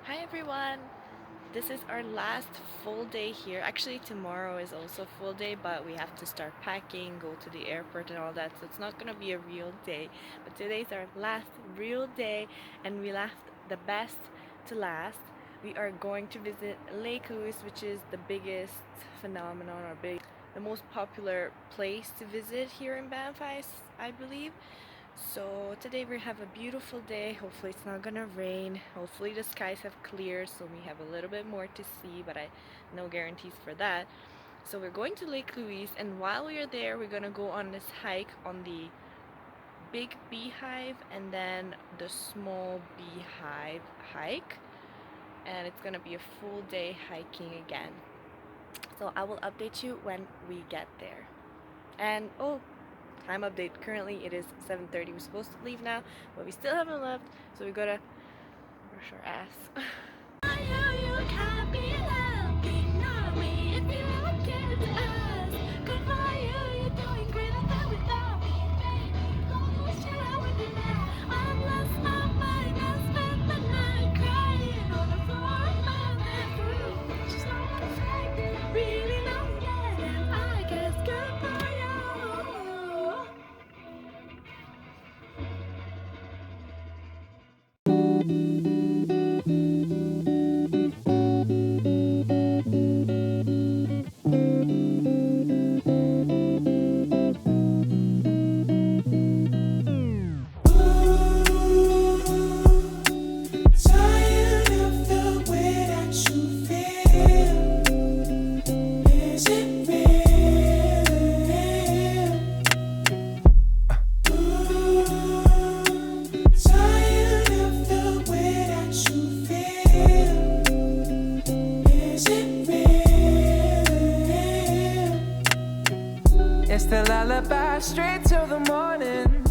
Hi everyone! This is our last full day here. Actually, tomorrow is also a full day, but we have to start packing, go to the airport and all that, so it's not gonna be a real day. But today's our last real day, and we left the best to last. We are going to visit Lake Louise, which is the biggest phenomenon or the most popular place to visit here in Banff, I believe. So today we have a beautiful day. Hopefully it's not gonna rain. Hopefully the skies have cleared so we have a little bit more to see, but no guarantees for that. So we're going to Lake Louise, and while we are there we're gonna go on this hike on the big Beehive and then the small Beehive hike, and it's gonna be a full day hiking again. So I will update you when we get there. And oh, time update. Currently it is 7:30. We're supposed to leave now, but we still haven't left, so we gotta brush our ass. It's the lullaby straight till the morning.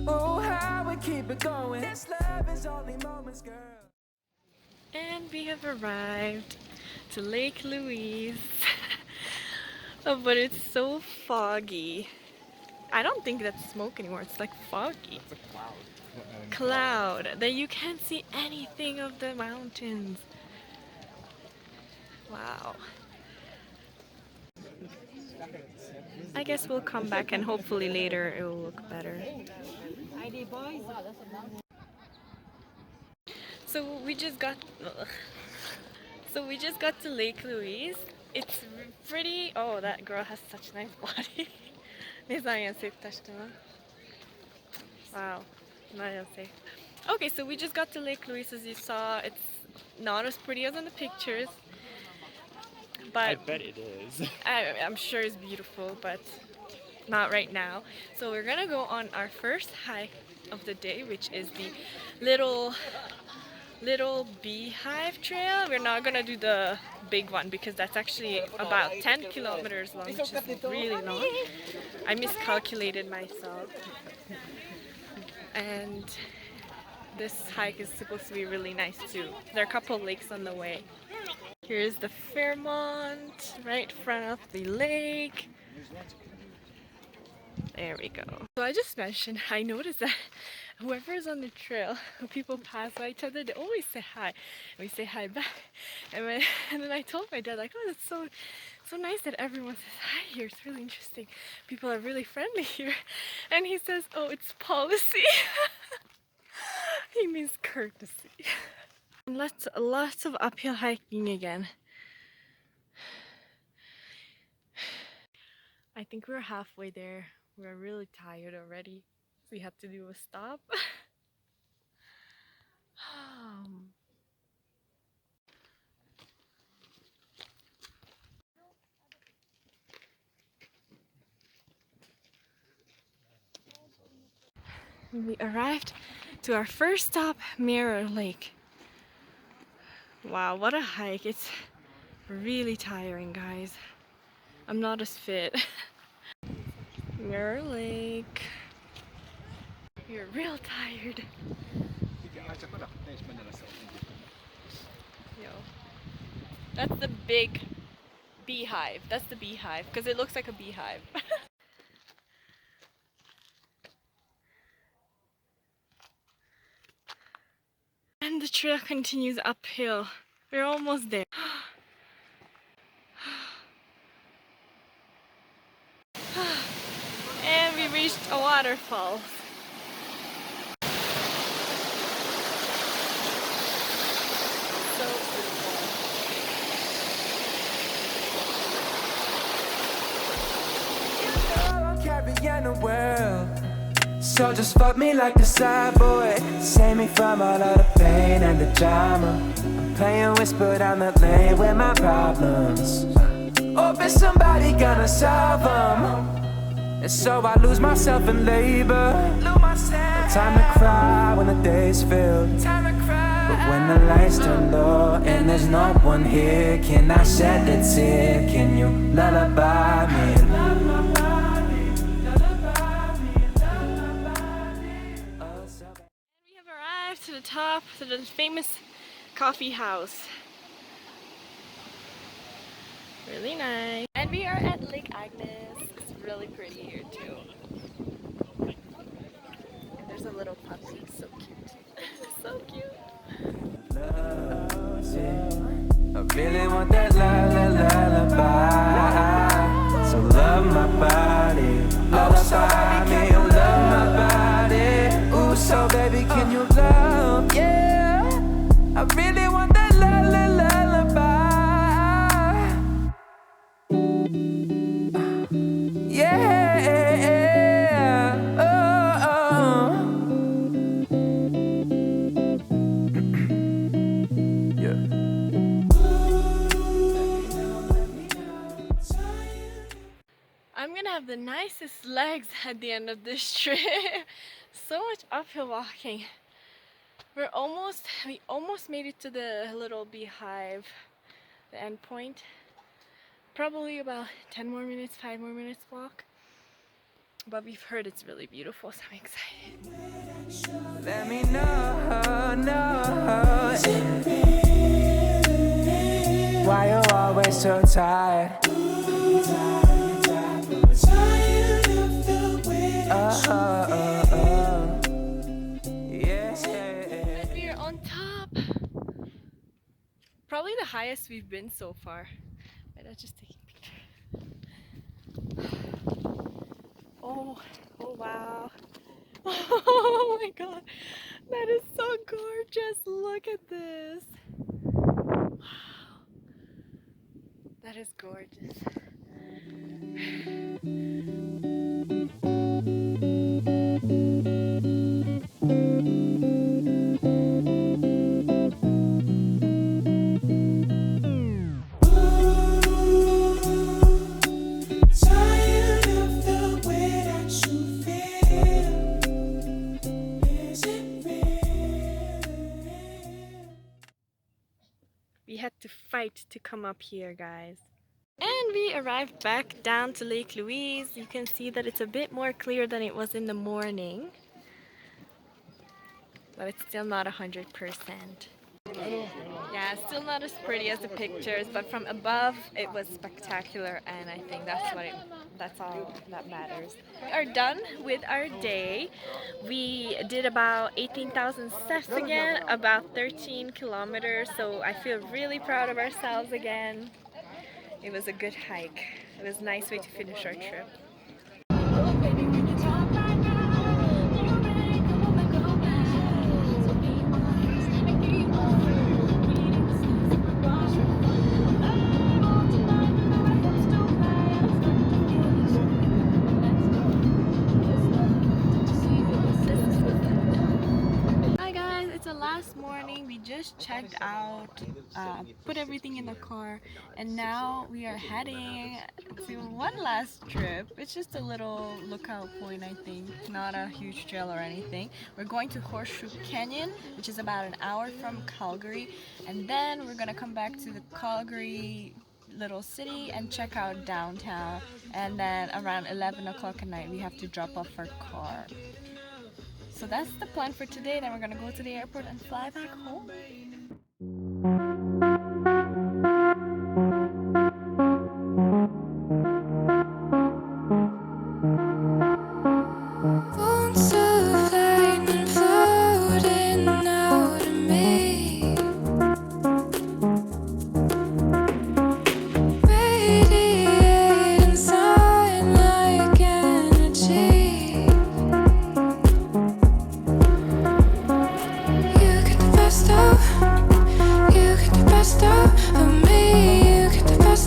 Oh, how we keep it going. This love is only moments, girl. And we have arrived to Lake Louise. Oh, but it's so foggy. I don't think that's smoke anymore. It's like foggy. It's a cloud. Cloud that you can't see anything of the mountains. Wow. I guess we'll come back and hopefully later it will look better. So we just got to Lake Louise. It's pretty. Oh, that girl has such a nice body. Wow, not safe. Okay, so we just got to Lake Louise. As you saw, it's not as pretty as in the pictures, but I bet it is. I'm sure it's beautiful, but not right now. So we're gonna go on our first hike of the day, which is the little Beehive trail. We're not gonna do the big one because that's actually about 10 kilometers long, which is really long. I miscalculated myself. And this hike is supposed to be really nice too. There are a couple lakes on the way. Here's the Fairmont right in front of the lake. There we go. So I just mentioned, I noticed that whoever is on the trail, when people pass by each other, they always say hi. And we say hi back. And then I told my dad, like, oh, that's so nice that everyone says hi here. It's really interesting. People are really friendly here. And he says, oh, it's policy. He means courtesy. And lots of uphill hiking again. I think we're halfway there. We're really tired already. We have to do a stop. We arrived to our first stop, Mirror Lake. Wow, what a hike. It's really tiring, guys. I'm not as fit. Mirror Lake. We're real tired. Yo. That's the big Beehive. That's the Beehive because it looks like a beehive. And the trail continues uphill. We're almost there. And we reached a waterfall. So I'm carrying the world. So just fuck me like a side boy. Save me from all of the pain and the drama. I'm playing whisper down the lane with my problems. Hope it's somebody gonna solve them. And so I lose myself in labor. No time to cry when the day's filled. But when the lights turn low and there's no one here, can I shed a tear? Can you lullaby me? we have arrived to the top, to the famous coffee house. Really nice. And we are at Lake Agnes. It's really pretty here too. And there's a little puppy, so cute. So cute. I really want that lullaby. So love my body, lullaby me, oh love my body. Ooh, so baby, can you love? Yeah, I really want that lullaby. Yeah, oh, oh. Yeah. I'm gonna have the nicest legs at the end of this trip. So much uphill walking. We almost made it to the little Beehive, the end point. Probably about 10 more minutes, 5 more minutes walk. But we've heard it's really beautiful, so I'm excited. Let me know. Why you always so tired? And we are on top. Probably the highest we've been so far. Wait, I'm just taking a picture. Oh wow. Oh my god. That is so gorgeous. Look at this. Wow. That is gorgeous. We had to fight to come up here, guys. And we arrived back down to Lake Louise. You can see that it's a bit more clear than it was in the morning. But it's still not 100%. Yeah, still not as pretty as the pictures, but from above it was spectacular, and I think that's all that matters. We are done with our day. We did about 18,000 steps again, about 13 kilometers, so I feel really proud of ourselves again. It was a good hike. It was a nice way to finish our trip. Last morning we just checked out, put everything in the car, and now we are heading to one last trip. It's just a little lookout point, I think, not a huge trail or anything. We're going to Horseshoe Canyon, which is about an hour from Calgary, and then we're gonna come back to the Calgary little city and check out downtown, and then around 11 o'clock at night we have to drop off our car. So that's the plan for today. Then we're gonna go to the airport and fly back home. Bolts of lightning floating out of me.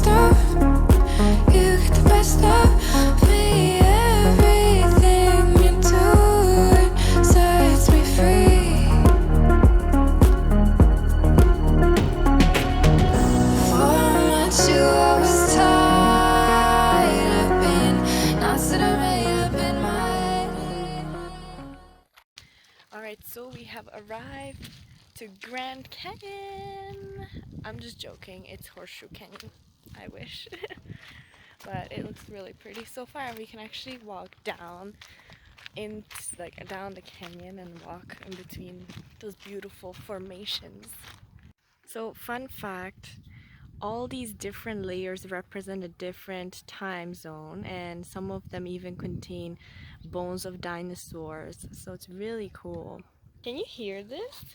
best of, you get the best of me. Everything you do, it sets me free. For much you always tied up in knots that I made up in my head. Alright, so we have arrived to Grand Canyon. I'm just joking, it's Horseshoe Canyon. I wish. But it looks really pretty so far, and we can actually walk down in like down the canyon and walk in between those beautiful formations. So fun fact, all these different layers represent a different time zone, and some of them even contain bones of dinosaurs, so it's really cool. Can you hear this?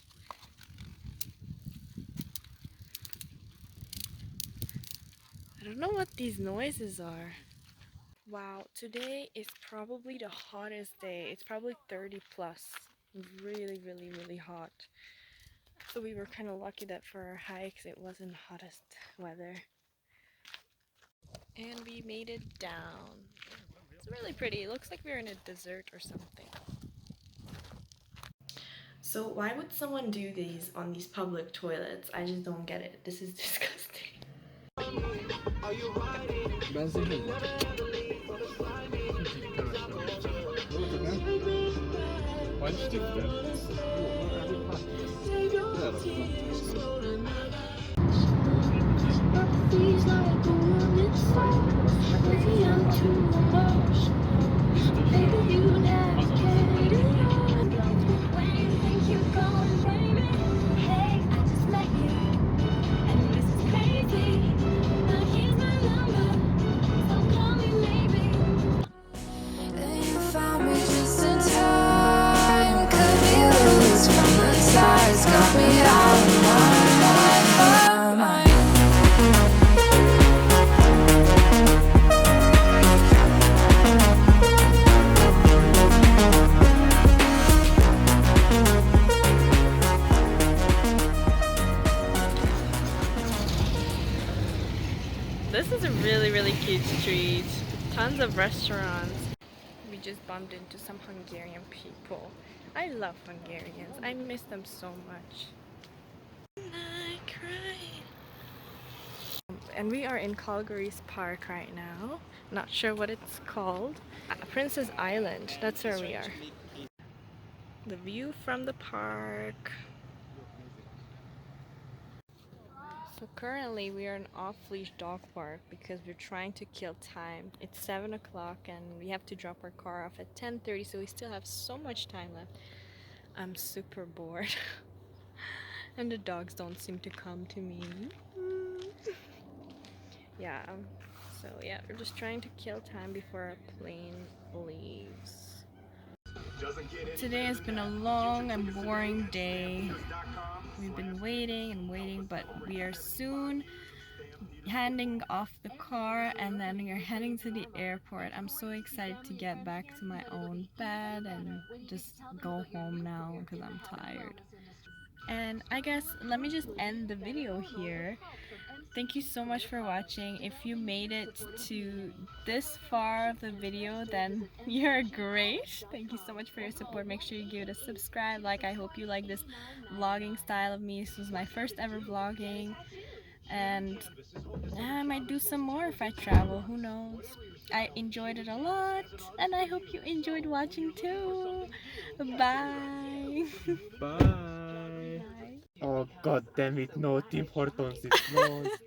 I don't know what these noises are. Wow, today is probably the hottest day. It's probably 30 plus. Really, really, really hot. So we were kind of lucky that for our hikes it wasn't hottest weather. And we made it down. It's really pretty. It looks like we're in a desert or something. So why would someone do these on these public toilets? I just don't get it. This is disgusting. Ben zehirli. Cidden aşağıya. Bald Stifte. You found me just in time. Could be Louise from the sides. Got me out of my mind. This is a really, really cute street. Tons of restaurants. We just bumped into some Hungarian people. I love Hungarians. I miss them so much. I cry. And we are in Calgary's park right now. Not sure what it's called. Princess Island. That's where we are. The view from the park. So currently we are in off-leash dog park because we're trying to kill time. It's 7 o'clock and we have to drop our car off at 10:30, so we still have so much time left. I'm super bored. And the dogs don't seem to come to me. Yeah, so yeah, we're just trying to kill time before our plane leaves. Today has been a long and boring day. We've been waiting and waiting, but we are soon handing off the car and then we are heading to the airport. I'm so excited to get back to my own bed and just go home now because I'm tired. And I guess let me just end the video here. Thank you so much for watching. If you made it to this far of the video, then you're great. Thank you so much for your support. Make sure you give it a subscribe, like. I hope you like this vlogging style of me. This was my first ever vlogging, and I might do some more if I travel, who knows. I enjoyed it a lot, and I hope you enjoyed watching too. Bye. Bye. Bye. Oh god damn it, no, Tim Hortons is closed.